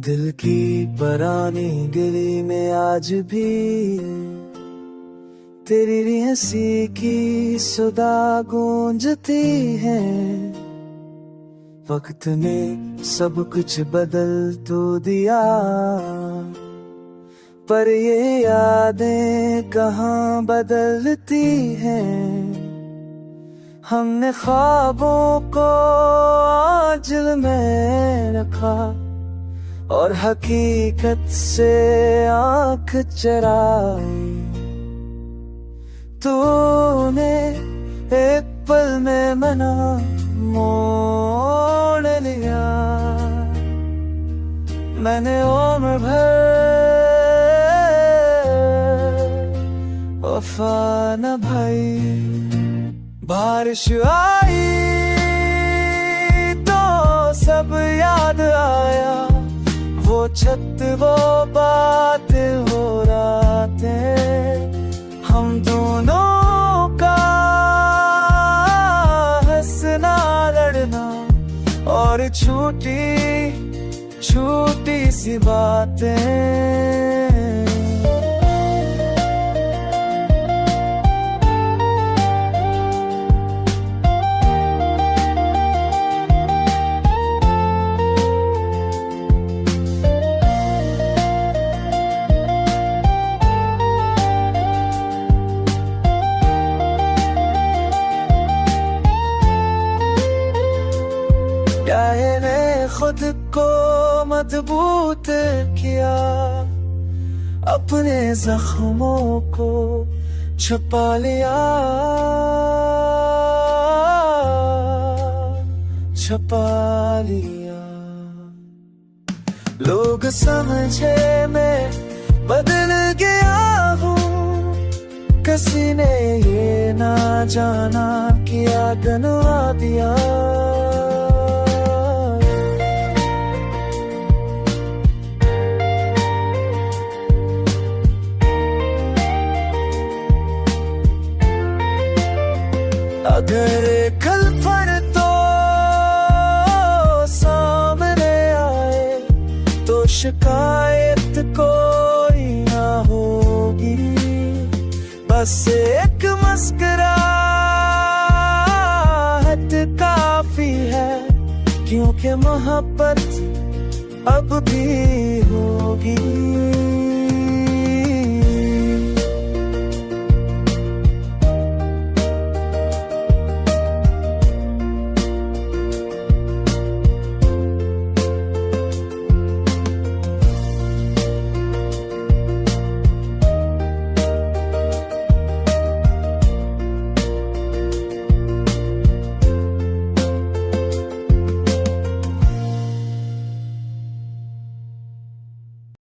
दिल की पुरानी गली में आज भी तेरी हंसी की सुधा गूंजती है। वक्त ने सब कुछ बदल तो दिया, पर ये यादें कहाँ बदलती हैं। हमने ख्वाबों को आंचल में रखा और हकीकत से आंख चराई। तूने एक पल में मना मोड़ लिया, मैंने उम्र भर वफा न भाई। बारिश आई तो सब याद आया, वो छत वो बात हो रातें, हम दोनों का हंसना लड़ना और छोटी छोटी सी बातें। मैंने खुद को मजबूत किया, अपने जख्मों को छुपा लिया, छुपा लिया। लोग समझे मैं बदल गया हूँ, किसी ने ये ना जाना किया गनवा दिया। अगर कल पर तो सामने आए तो शिकायत कोई ना होगी, बस एक मुस्कुराहट काफी है, क्योंकि मोहब्बत अब भी होगी।